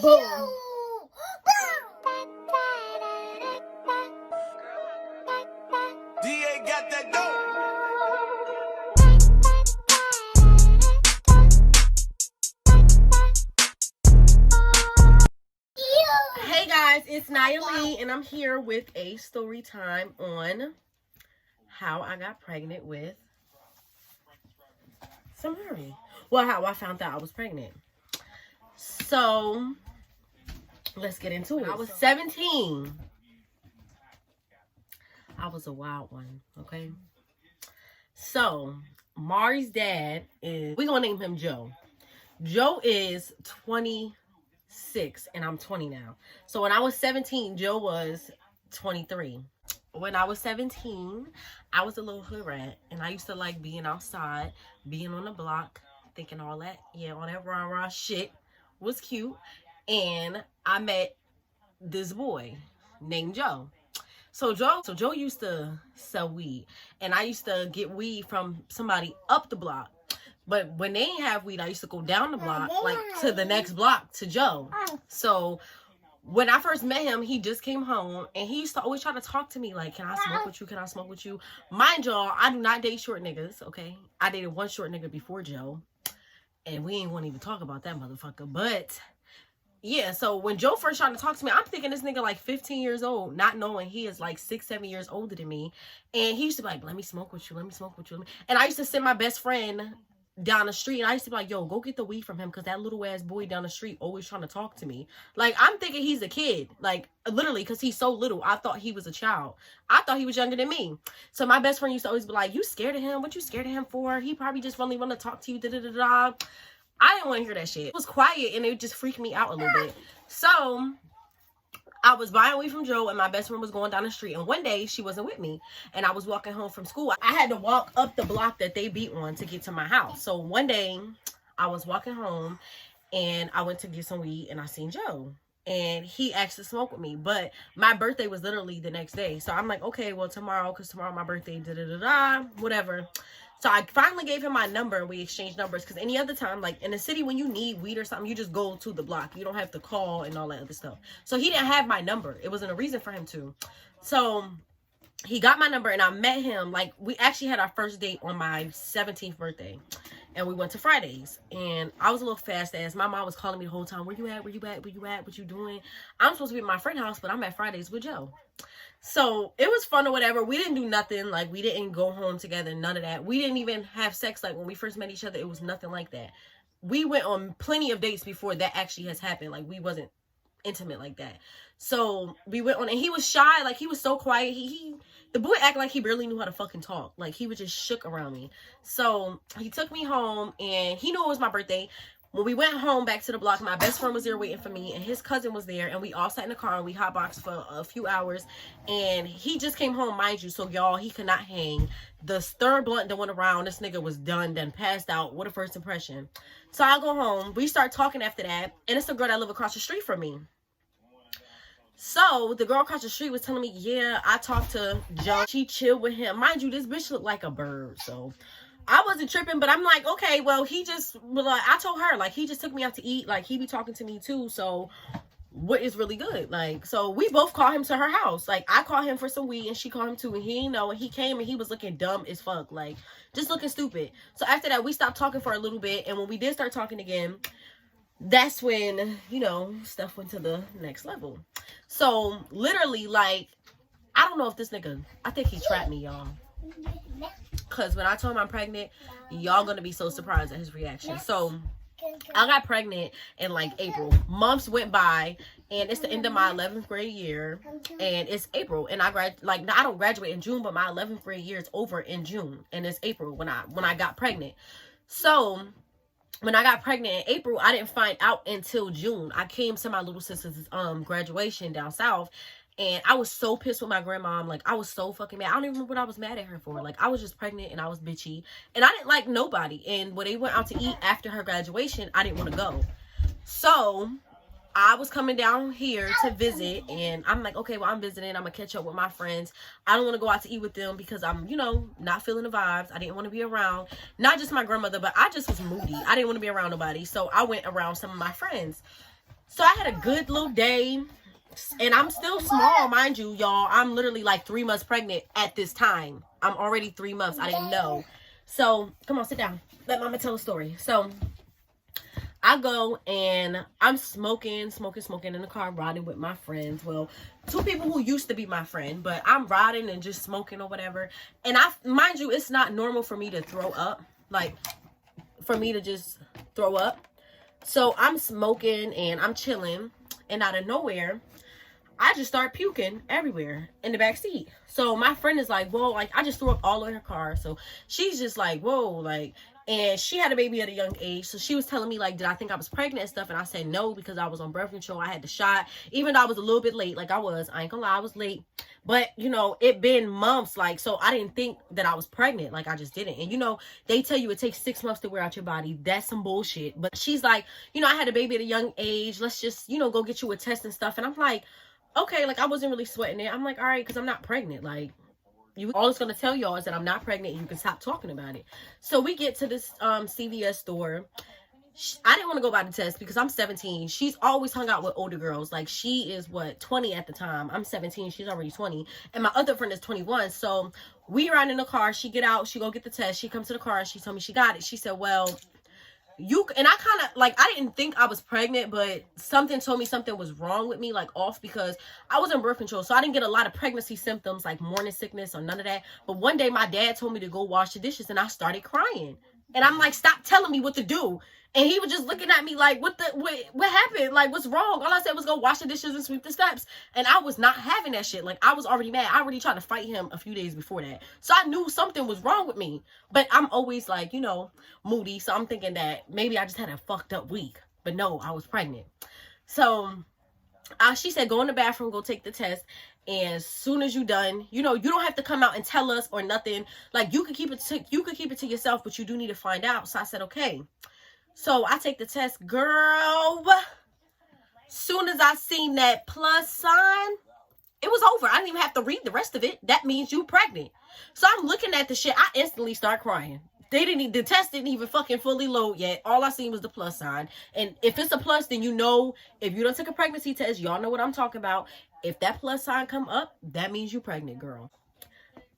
Boom. DA got that dope. Hey guys, it's Nia Lee, and I'm here with a story time on how I got pregnant with Samari. Well, how I found out I was pregnant. So, let's get into it. I was 17. I was a wild one, okay? So, Mari's dad is, we're going to name him Joe. Joe is 26 and I'm 20 now. So when I was 17, Joe was 23. When I was 17, I was a little hood rat and I used to like being outside, being on the block, thinking all that, all that rah-rah shit was cute. And I met this boy named Joe. So Joe used to sell weed, and I used to get weed from somebody up the block. But when they didn't have weed, I used to go down the block, like to the next block to Joe. So when I first met him, he just came home, and he used to always try to talk to me like, can I smoke with you? Can I smoke with you? Mind y'all, I do not date short niggas, okay? I dated one short nigga before Joe, and we ain't want to even talk about that motherfucker. But yeah, so when Joe first tried to talk to me, I'm thinking this nigga like 15 years old, not knowing he is like 6-7 years older than me. And he used to be like, let me smoke with you, let me smoke with you. And I used to send my best friend down the street, and I used to be like, yo, go get the weed from him, because that little ass boy down the street always trying to talk to me. Like, I'm thinking he's a kid, like literally, because he's so little. I thought he was a child. I thought he was younger than me. So my best friend used to always be like, you scared of him? What you scared of him for? He probably just really want to talk to you, da-da-da-da. I didn't want to hear that shit. It was quiet and it just freaked me out a little bit. So I was buying weed from Joe, and my best friend was going down the street, and one day she wasn't with me, and I was walking home from school. I had to walk up the block that they beat on to get to my house. So one day I was walking home and I went to get some weed, and I seen Joe, and he asked to smoke with me. But my birthday was literally the next day, so I'm like, okay, well, tomorrow, because tomorrow my birthday, da-da-da-da, whatever. So I finally gave him my number, and we exchanged numbers, because any other time, like in the city, when you need weed or something, you just go to the block. You don't have to call and all that other stuff. So he didn't have my number. It wasn't a reason for him to. So he got my number, and I met him. Like, we actually had our first date on my 17th birthday, and we went to Fridays. And I was a little fast ass. My mom was calling me the whole time. Where you at? Where you at? Where you at? What you doing? I'm supposed to be at my friend's house, but I'm at Fridays with Joe. So it was fun or whatever. We didn't do nothing. Like, we didn't go home together. None of that. We didn't even have sex. Like, when we first met each other, it was nothing like that. We went on plenty of dates before that actually has happened. Like, we wasn't intimate like that. So we went on, and he was shy. Like, he was so quiet. The boy acted like he barely knew how to fucking talk. Like, he was just shook around me. So he took me home, and he knew it was my birthday. When we went home back to the block, my best friend was there waiting for me, and his cousin was there, and we all sat in the car, and we hotboxed for a few hours. And he just came home, mind you, so y'all, he could not hang. The third blunt that went around, this nigga was done, passed out. What a first impression. So I go home. We start talking after that, and it's a girl that live across the street from me. So the girl across the street was telling me, yeah, I talked to Joe. She chilled with him. Mind you, this bitch looked like a bird, so I wasn't tripping, but I'm like, okay, well, he just, like, I told her, like, he just took me out to eat. Like, he be talking to me too, so what is really good? Like, so we both called him to her house. Like, I called him for some weed, and she called him too, and he didn't know, and he came, and he was looking dumb as fuck, like, just looking stupid. So after that, we stopped talking for a little bit, and when we did start talking again, that's when, you know, stuff went to the next level. So, literally, like, I don't know if this nigga, I think he trapped me, y'all. Because when I told him I'm pregnant, y'all gonna be so surprised at his reaction. So I got pregnant in like April. Months went by, and it's the end of my 11th grade year, and it's April, and I don't graduate in June, but my 11th grade year is over in June, and it's April when I got pregnant. So when I got pregnant in April, I didn't find out until June. I came to my little sister's graduation down south. And I was so pissed with my grandmom. Like, I was so fucking mad. I don't even remember what I was mad at her for. Like, I was just pregnant, and I was bitchy. And I didn't like nobody. And when they went out to eat after her graduation, I didn't want to go. So I was coming down here to visit. And I'm like, okay, well, I'm visiting. I'm going to catch up with my friends. I don't want to go out to eat with them because I'm, you know, not feeling the vibes. I didn't want to be around. Not just my grandmother, but I just was moody. I didn't want to be around nobody. So I went around some of my friends. So I had a good little day. And I'm still small, mind you, y'all. I'm literally like 3 months pregnant at this time. I'm already 3 months. I didn't know. So, come on, sit down. Let mama tell a story. So, I go and I'm smoking in the car, riding with my friends. Well, 2 people who used to be my friend, but I'm riding and just smoking or whatever. And mind you, it's not normal for me to throw up. Like, for me to just throw up. So, I'm smoking and I'm chilling. And out of nowhere, I just start puking everywhere in the back seat. So my friend is like, whoa, like I just threw up all in her car. So she's just like, whoa, like, and she had a baby at a young age. So she was telling me like, did I think I was pregnant and stuff? And I said no, because I was on birth control. I had the shot, even though I was a little bit late. Like I ain't gonna lie, I was late. But, you know, it been months, like, so I didn't think that I was pregnant. Like, I just didn't. And, you know, they tell you it takes 6 months to wear out your body. That's some bullshit. But she's like, you know, I had a baby at a young age. Let's just, you know, go get you a test and stuff. And I'm like, okay, like, I wasn't really sweating it. I'm like, all right, because I'm not pregnant. Like, all it's going to tell y'all is that I'm not pregnant and you can stop talking about it. So we get to this CVS store. I didn't want to go by the test because I'm 17. She's always hung out with older girls. Like, she is, 20 at the time. I'm 17. She's already 20. And my other friend is 21. So we ride in the car. She get out. She go get the test. She comes to the car and she told me she got it. She said, well, and I kind of, like, I didn't think I was pregnant, but something told me something was wrong with me, like, off, because I was on birth control. So I didn't get a lot of pregnancy symptoms, like morning sickness or none of that. But one day my dad told me to go wash the dishes and I started crying. And I'm like, stop telling me what to do. And he was just looking at me like, what happened? Like, what's wrong? All I said was go wash the dishes and sweep the steps. And I was not having that shit. Like, I was already mad. I already tried to fight him a few days before that. So I knew something was wrong with me. But I'm always like, you know, moody. So I'm thinking that maybe I just had a fucked up week. But no, I was pregnant. So she said, go in the bathroom, go take the test. And as soon as you're done, you know, you don't have to come out and tell us or nothing. Like, you could keep it to yourself, but you do need to find out. So I said, okay. So I take the test, girl. Soon as I seen that plus sign, it was over. I didn't even have to read the rest of it. That means you pregnant. So I'm looking at the shit. I instantly start crying. The test didn't even fucking fully load yet. All I seen was the plus sign. And if it's a plus, then you know, if you don't take a pregnancy test, y'all know what I'm talking about. If that plus sign come up, that means you pregnant, girl.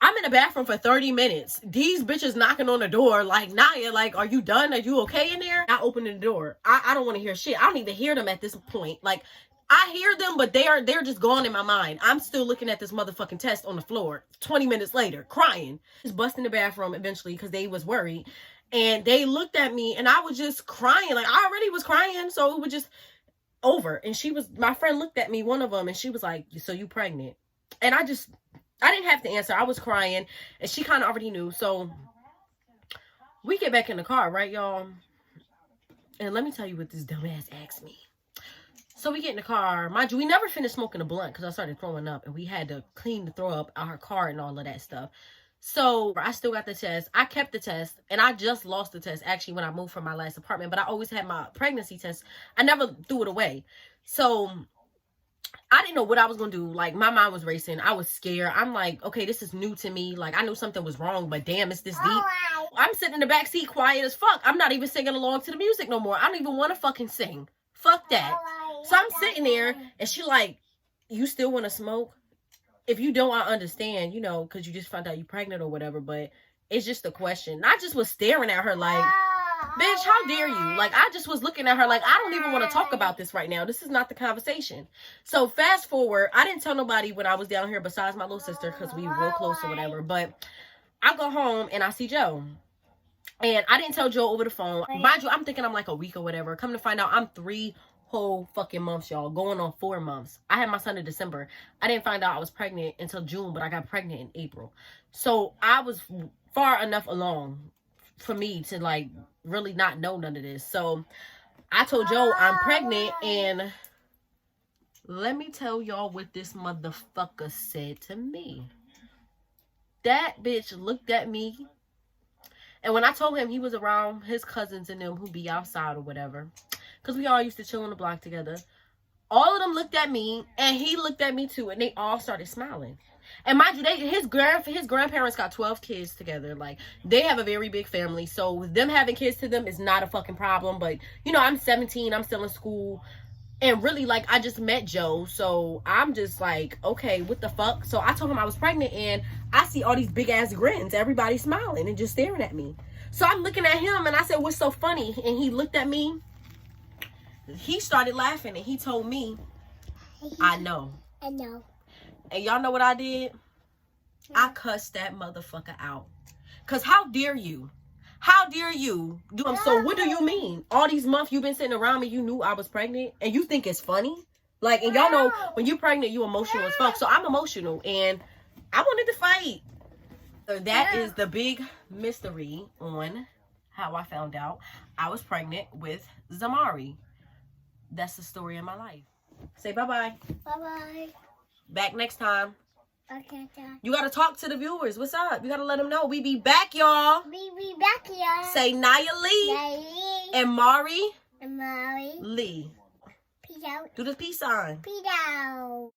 I'm in the bathroom for 30 minutes. These bitches knocking on the door like, Naya, like, are you done? Are you okay in there? I open the door. I don't want to hear shit. I don't even hear them at this point. Like, I hear them, but they're just gone in my mind. I'm still looking at this motherfucking test on the floor 20 minutes later, crying. Just busting the bathroom eventually because they was worried. And they looked at me and I was just crying. Like, I already was crying, so it was just over. And my friend looked at me, one of them, and she was like, so you pregnant? And I didn't have to answer. I was crying, and she kind of already knew. So we get back in the car, right, y'all? And let me tell you what this dumbass asked me. So we get in the car. Mind you, we never finished smoking a blunt because I started throwing up, and we had to clean the throw up out her car and all of that stuff. So I still got the test. I kept the test, and I just lost the test, actually, when I moved from my last apartment. But I always had my pregnancy test. I never threw it away. So I didn't know what I was going to do. Like, my mind was racing. I was scared. I'm like, okay, this is new to me. Like, I knew something was wrong, but damn, it's this deep. I'm sitting in the back seat quiet as fuck. I'm not even singing along to the music no more. I don't even want to fucking sing. Fuck that. So I'm sitting there, and she like, you still want to smoke? If you don't, I understand, you know, because you just found out you're pregnant or whatever, but it's just a question. I just was staring at her like, bitch, how dare you? Like, I just was looking at her like, I don't even want to talk about this right now. This is not the conversation. So fast forward, I didn't tell nobody when I was down here besides my little sister because we were real close or whatever. But I go home and I see Joe. And I didn't tell Joe over the phone. Mind you, I'm thinking I'm like a week or whatever. Come to find out, I'm 3 whole fucking months, y'all. Going on 4 months. I had my son in December. I didn't find out I was pregnant until June, but I got pregnant in April. So I was far enough along for me to like really not know none of this. So I told Joe I'm pregnant, and let me tell y'all what this motherfucker said to me. That bitch looked at me, and when I told him he was around his cousins and them who be outside or whatever, because we all used to chill on the block together, all of them looked at me, and he looked at me too, and they all started smiling. And mind you, his grandparents got 12 kids together. Like, they have a very big family. So them having kids to them is not a fucking problem. But, you know, I'm 17. I'm still in school. And really, like, I just met Joe, so I'm just like, okay, what the fuck? So I told him I was pregnant, and I see all these big ass grins, everybody smiling and just staring at me. So I'm looking at him, and I said, what's so funny? And he looked at me. He started laughing, and he told me, I know. I know. And y'all know what I did? I cussed that motherfucker out. Because how dare you? How dare you do them? So what do you mean? All these months you've been sitting around me, you knew I was pregnant, and you think it's funny? Like, and y'all know when you're pregnant, you emotional as fuck. So I'm emotional, and I wanted to fight. So that is the big mystery on how I found out I was pregnant with Zamari. That's the story of my life. Say bye-bye. Bye-bye. Back next time. Okay, time. You got to talk to the viewers. What's up? You got to let them know. We be back, y'all. We be back here. Say Naya Lee. Daddy. And Mari And Mary. Lee. Peace out. Do the peace sign. Peace out.